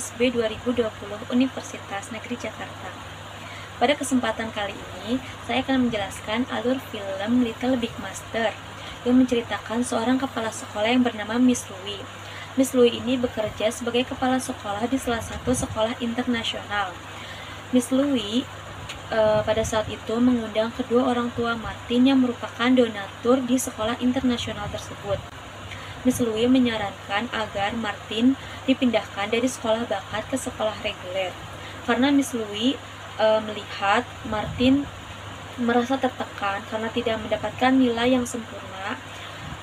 FSB 2020 Universitas Negeri Jakarta. Pada kesempatan kali ini, saya akan menjelaskan alur film Little Big Master yang menceritakan seorang kepala sekolah yang bernama Miss Louie. Miss Louie ini bekerja sebagai kepala sekolah di salah satu sekolah internasional. Miss Louie pada saat itu mengundang kedua orang tua Martin yang merupakan donatur di sekolah internasional tersebut. Miss Louie menyarankan agar Martin dipindahkan dari sekolah bakat ke sekolah reguler. Karena Miss Louie melihat Martin merasa tertekan karena tidak mendapatkan nilai yang sempurna.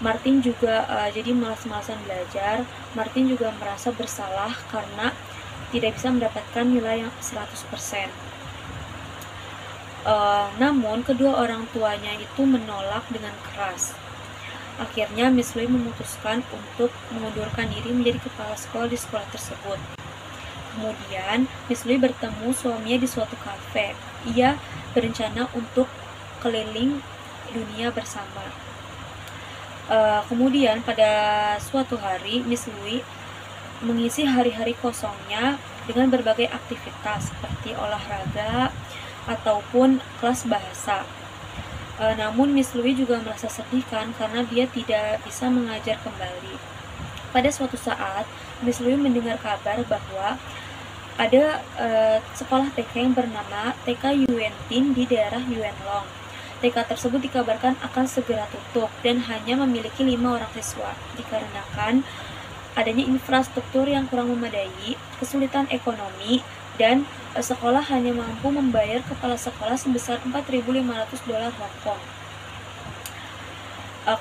Martin juga jadi malas-malasan belajar. Martin juga merasa bersalah karena tidak bisa mendapatkan nilai yang 100%. Namun kedua orang tuanya itu menolak dengan keras. Akhirnya Miss Louie memutuskan untuk mengundurkan diri menjadi kepala sekolah di sekolah tersebut. Kemudian Miss Louie bertemu suaminya di suatu kafe. Ia berencana untuk keliling dunia bersama. Kemudian pada suatu hari Miss Louie mengisi hari-hari kosongnya dengan berbagai aktivitas seperti olahraga ataupun kelas bahasa. Namun Miss Louie juga merasa sedih karena dia tidak bisa mengajar kembali. Pada suatu saat Miss Louie mendengar kabar bahwa ada sekolah TK yang bernama TK Yuentin di daerah Yuenlong. TK tersebut dikabarkan akan segera tutup dan hanya memiliki 5 orang siswa dikarenakan adanya infrastruktur yang kurang memadai, kesulitan ekonomi, dan sekolah hanya mampu membayar kepala sekolah sebesar $4.500 Hong Kong.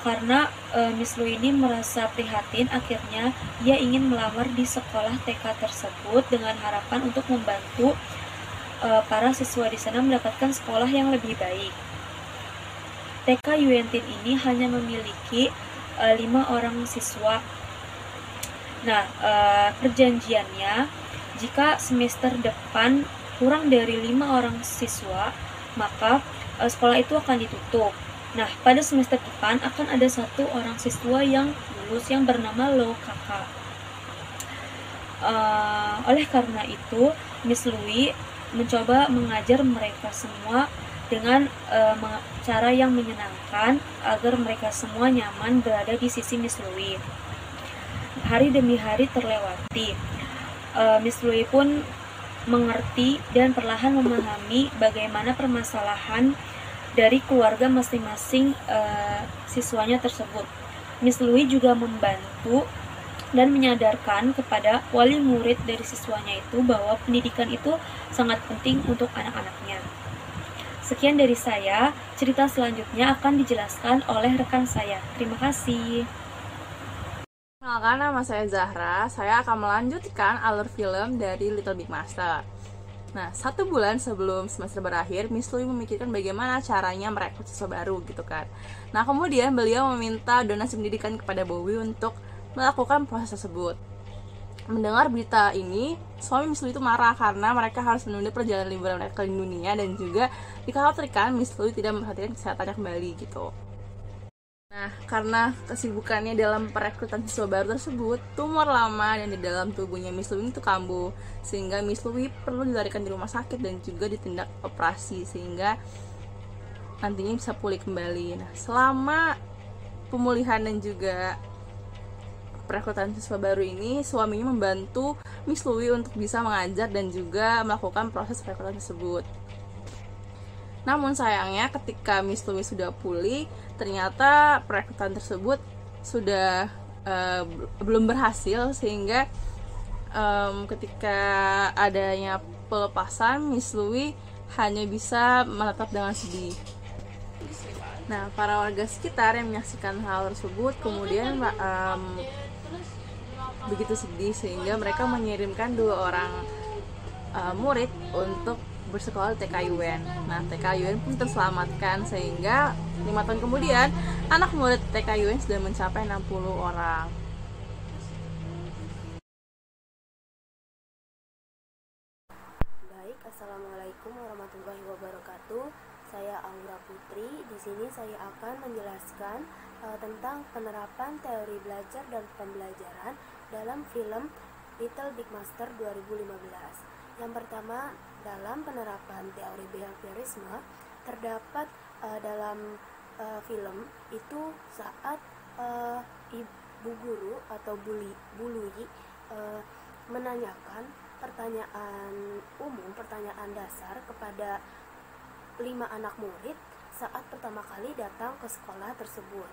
Karena Miss Louie ini merasa prihatin, akhirnya ia ingin melamar di sekolah TK tersebut dengan harapan untuk membantu para siswa di sana mendapatkan sekolah yang lebih baik. TK Yuentin ini hanya memiliki 5 orang siswa. Nah, perjanjiannya, jika semester depan kurang dari 5 orang siswa, maka sekolah itu akan ditutup. Nah, pada semester depan akan ada 1 orang siswa yang lulus yang bernama Lo Kakak. Oleh karena itu, Miss Louie mencoba mengajar mereka semua dengan cara yang menyenangkan agar mereka semua nyaman berada di sisi Miss Louie. Hari demi hari terlewati. Miss Louie pun mengerti dan perlahan memahami bagaimana permasalahan dari keluarga masing-masing siswanya tersebut. Miss Louie juga membantu dan menyadarkan kepada wali murid dari siswanya itu bahwa pendidikan itu sangat penting untuk anak-anaknya. Sekian dari saya, cerita selanjutnya akan dijelaskan oleh rekan saya. Terima kasih. Perkenalkan, nama saya Zahra. Saya akan melanjutkan alur film dari Little Big Master. Nah, 1 bulan sebelum semester berakhir, Miss Louie memikirkan bagaimana caranya merekrut siswa baru gitu kan. Nah, kemudian beliau meminta donasi pendidikan kepada Bowie untuk melakukan proses tersebut. Mendengar berita ini, suami Miss Louie itu marah karena mereka harus menunda perjalanan liburan mereka ke dunia dan juga dikhawatirkan Miss Louie tidak memperhatikan kesehatannya kembali gitu. Nah, karena kesibukannya dalam perekrutan siswa baru tersebut, tumor lama dan di dalam tubuhnya Miss Louie itu kambuh, sehingga Miss Louie perlu dilarikan di rumah sakit dan juga ditindak operasi sehingga nantinya bisa pulih kembali. Nah, selama pemulihan dan juga perekrutan siswa baru ini, suaminya membantu Miss Louie untuk bisa mengajar dan juga melakukan proses perekrutan tersebut. Namun sayangnya ketika Miss Louie sudah pulih, ternyata perekrutan tersebut sudah belum berhasil sehingga ketika adanya pelepasan, Miss Louie hanya bisa menatap dengan sedih. Nah, para warga sekitar yang menyaksikan hal tersebut kemudian begitu sedih sehingga mereka mengirimkan 2 orang murid untuk bersekolah di TK Yuen. Nah, TK Yuen pun terselamatkan sehingga 5 tahun kemudian anak murid TK Yuen sudah mencapai 60 orang. Baik, Assalamualaikum warahmatullahi wabarakatuh. Saya Aura Putri. Di sini saya akan menjelaskan tentang penerapan teori belajar dan pembelajaran dalam film Little Big Master 2015. Yang pertama, dalam penerapan teori behaviorisme terdapat dalam film itu saat ibu guru atau bully menanyakan pertanyaan umum, pertanyaan dasar kepada 5 anak murid saat pertama kali datang ke sekolah tersebut.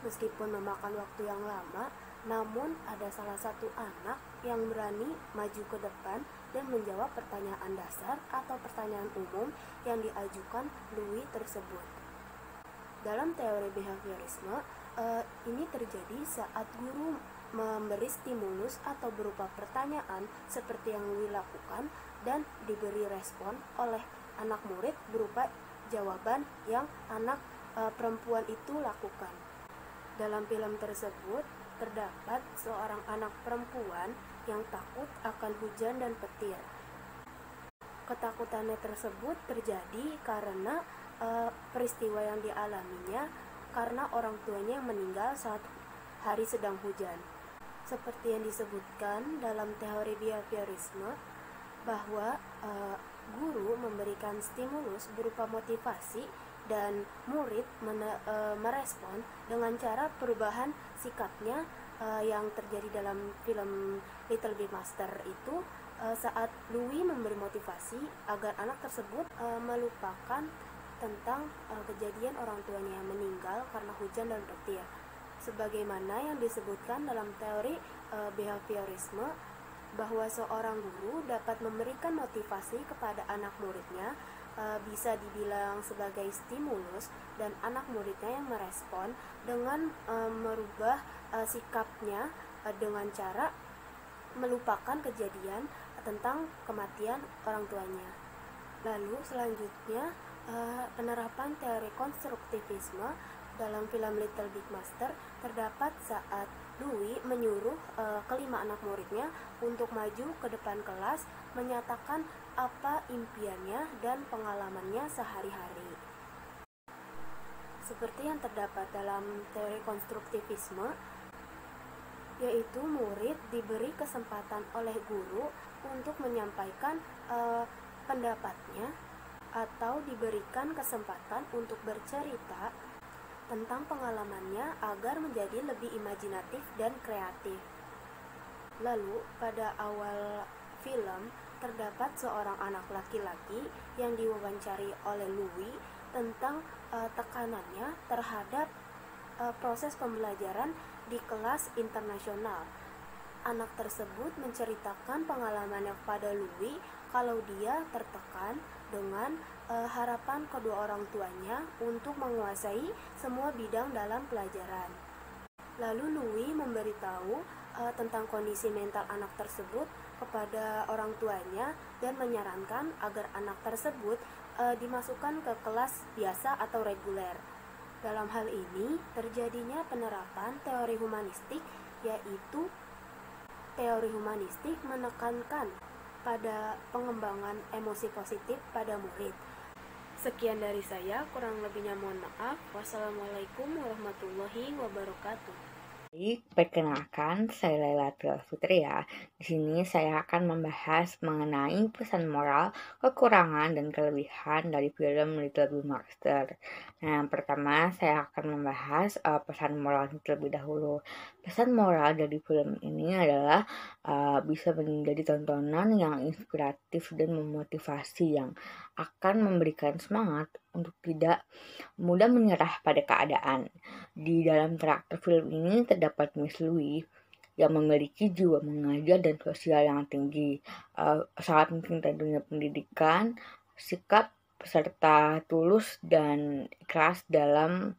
Meskipun memakan waktu yang lama, namun ada salah satu anak yang berani maju ke depan dan menjawab pertanyaan dasar atau pertanyaan umum yang diajukan Louis tersebut. Dalam teori behaviorisme, ini terjadi saat guru memberi stimulus atau berupa pertanyaan seperti yang Louis lakukan dan diberi respon oleh anak murid berupa jawaban yang anak perempuan itu lakukan. Dalam film tersebut terdapat seorang anak perempuan yang takut akan hujan dan petir. Ketakutannya tersebut terjadi karena peristiwa yang dialaminya karena orang tuanya yang meninggal saat hari sedang hujan. Seperti yang disebutkan dalam teori behaviorisme bahwa guru memberikan stimulus berupa motivasi dan murid merespon dengan cara perubahan sikapnya yang terjadi dalam film Little Big Master itu saat Louis memberi motivasi agar anak tersebut melupakan tentang kejadian orang tuanya yang meninggal karena hujan dan petir. Sebagaimana yang disebutkan dalam teori behaviorisme bahwa seorang guru dapat memberikan motivasi kepada anak muridnya bisa dibilang sebagai stimulus dan anak muridnya yang merespon dengan merubah sikapnya dengan cara melupakan kejadian tentang kematian orang tuanya. Lalu selanjutnya penerapan teori konstruktivisme dalam film Little Big Master terdapat saat Louis menyuruh kelima anak muridnya untuk maju ke depan kelas menyatakan apa impiannya dan pengalamannya sehari-hari. Seperti yang terdapat dalam teori konstruktivisme, yaitu murid diberi kesempatan oleh guru untuk menyampaikan pendapatnya atau diberikan kesempatan untuk bercerita tentang pengalamannya agar menjadi lebih imajinatif dan kreatif. Lalu pada awal film terdapat seorang anak laki-laki yang diwawancari oleh Louis tentang tekanannya terhadap proses pembelajaran di kelas internasional. Anak tersebut menceritakan pengalamannya kepada Louis kalau dia tertekan dengan harapan kedua orang tuanya untuk menguasai semua bidang dalam pelajaran. Lalu Louis memberitahu tentang kondisi mental anak tersebut kepada orang tuanya dan menyarankan agar anak tersebut dimasukkan ke kelas biasa atau reguler. Dalam hal ini terjadinya penerapan teori humanistik, yaitu teori humanistik menekankan pada pengembangan emosi positif pada murid. Sekian dari saya, kurang lebihnya mohon maaf. Wassalamualaikum warahmatullahi wabarakatuh. Baik, perkenalkan saya Laila Putri ya. Di sini saya akan membahas mengenai pesan moral, kekurangan dan kelebihan dari film Little Big Master. Nah, yang pertama saya akan membahas pesan moral terlebih dahulu. Pesan moral dari film ini adalah bisa menjadi tontonan yang inspiratif dan memotivasi yang akan memberikan semangat untuk tidak mudah menyerah pada keadaan. Di dalam karakter film ini terdapat Miss Louis yang memiliki jiwa mengajar dan sosial yang tinggi. Sangat penting tentunya pendidikan, sikap serta tulus dan ikhlas dalam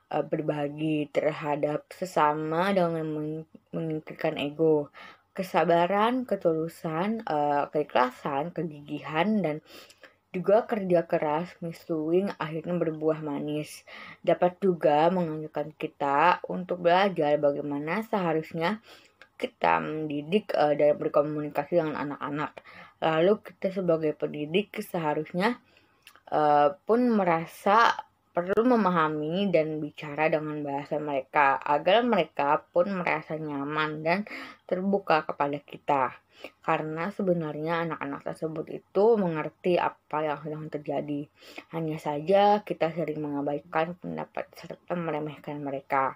berbagi terhadap sesama dengan menyingkirkan ego. Kesabaran, ketulusan, keikhlasan, kegigihan, dan juga kerja keras Miss Louis akhirnya berbuah manis. Dapat juga menganjurkan kita untuk belajar bagaimana seharusnya kita mendidik dan berkomunikasi dengan anak-anak. Lalu kita sebagai pendidik seharusnya pun merasa perlu memahami dan bicara dengan bahasa mereka agar mereka pun merasa nyaman dan terbuka kepada kita. Karena sebenarnya anak-anak tersebut itu mengerti apa yang sedang terjadi. Hanya saja kita sering mengabaikan pendapat serta meremehkan mereka.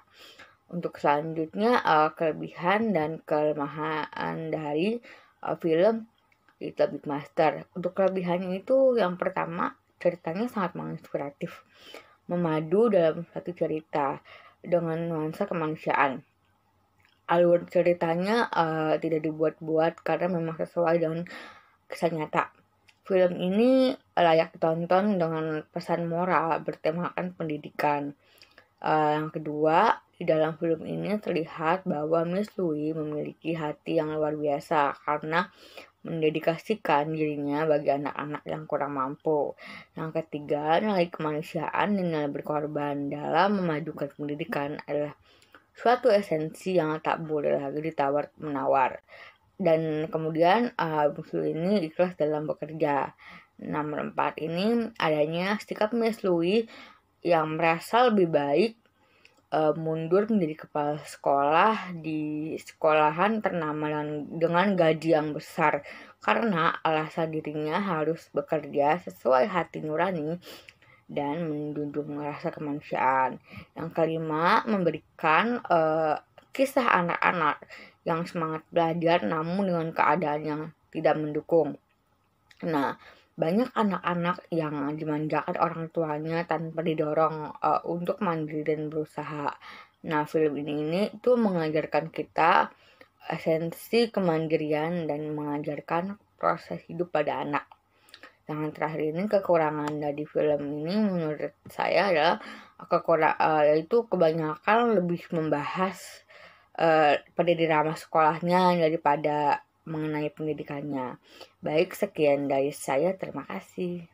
Untuk selanjutnya, kelebihan dan kelemahan dari film Little Big Master. Untuk kelebihannya itu yang pertama, ceritanya sangat menginspiratif, memadu dalam satu cerita dengan nuansa kemanusiaan. Alur ceritanya tidak dibuat-buat karena memang sesuai dengan kisah nyata. Film ini layak ditonton dengan pesan moral bertemakan pendidikan. Yang kedua, di dalam film ini terlihat bahwa Miss Louis memiliki hati yang luar biasa karena mendedikasikan dirinya bagi anak-anak yang kurang mampu. Yang ketiga, nilai kemanusiaan dan nilai berkorban dalam memajukan pendidikan adalah suatu esensi yang tak boleh lagi ditawar-menawar. Dan kemudian bungsu ini ikhlas dalam bekerja. Nomor 4 ini adanya sikap Miss Louis yang merasa lebih baik mundur menjadi kepala sekolah di sekolahan ternama dengan gaji yang besar karena alasan dirinya harus bekerja sesuai hati nurani dan menjunjung rasa kemanusiaan. Yang kelima, memberikan kisah anak-anak yang semangat belajar namun dengan keadaan yang tidak mendukung. Nah, banyak anak-anak yang dimanjakan orang tuanya tanpa didorong untuk mandiri dan berusaha. Nah, film ini tuh mengajarkan kita esensi kemandirian dan mengajarkan proses hidup pada anak. Yang terakhir ini, kekurangan dari film ini menurut saya adalah yaitu kebanyakan lebih membahas pada drama sekolahnya daripada mengenai pendidikannya. Baik, sekian dari saya. Terima kasih.